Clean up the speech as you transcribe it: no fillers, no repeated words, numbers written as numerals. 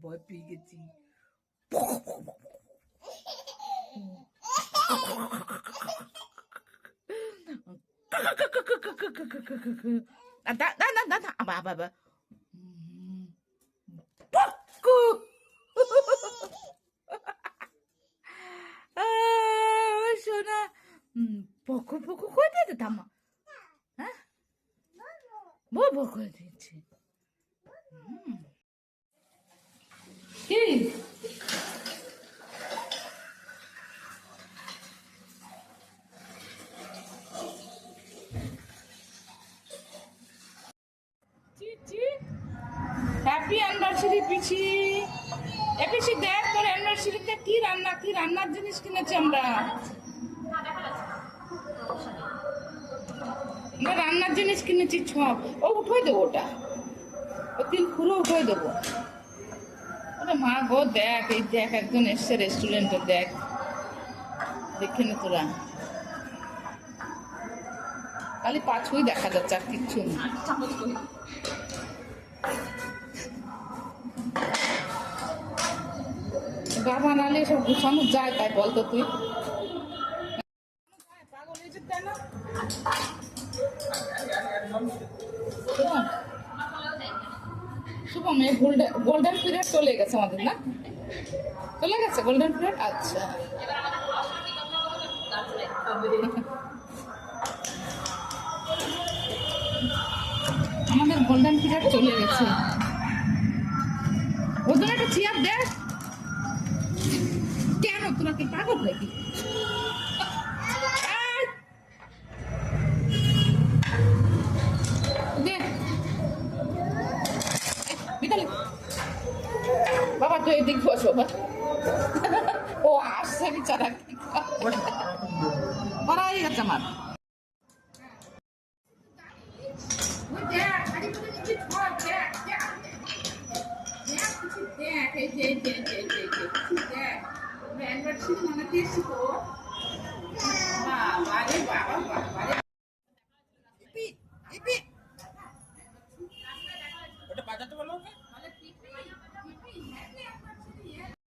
ভয় পেয়ে গেছি। সোনা পকো পকো করে দিয়েছে ঠাম্মা। হ্যাঁ বো বো করে দিয়েছে। কি হ্যাপি অ্যানিভার্সারি পিছি। এ পিছি দেখ তোর অ্যানিভার্সারিতে কি রান্নার জিনিস কিনেছি আমরা। রান্নার জিনিস কিনেছি সব। ও উঠোই দেবো, ওটা ও তিল পুরো উঠোই দেবো। ওরে মা গো দেখ, এই দেখ একজন এসছে রেস্টুরেন্টে, দেখ দেখে নে তোরা। খালি পাঁচুই দেখা যাচ্ছে আর কিচ্ছু না। গা বানালে সব গুছানো যায়, তাই বলতো তুই পাগল হয়েছে তাই না? শুভম এই গোল্ডেন পিরিয়ড চলে গেছে আমাদের, না চলে গেছে গোল্ডেন পিরিয়ড? আচ্ছা আমাদের গোল্ডেন পিরিয়ড চলে গেছে। ওর জন্য একটা চেয়ার দেখ। কেন তোরা কি পাগল নাকি? বাবা তো এদিক বসো, ও আসছে বিচারা পড়াই গেছে আমার। দেখ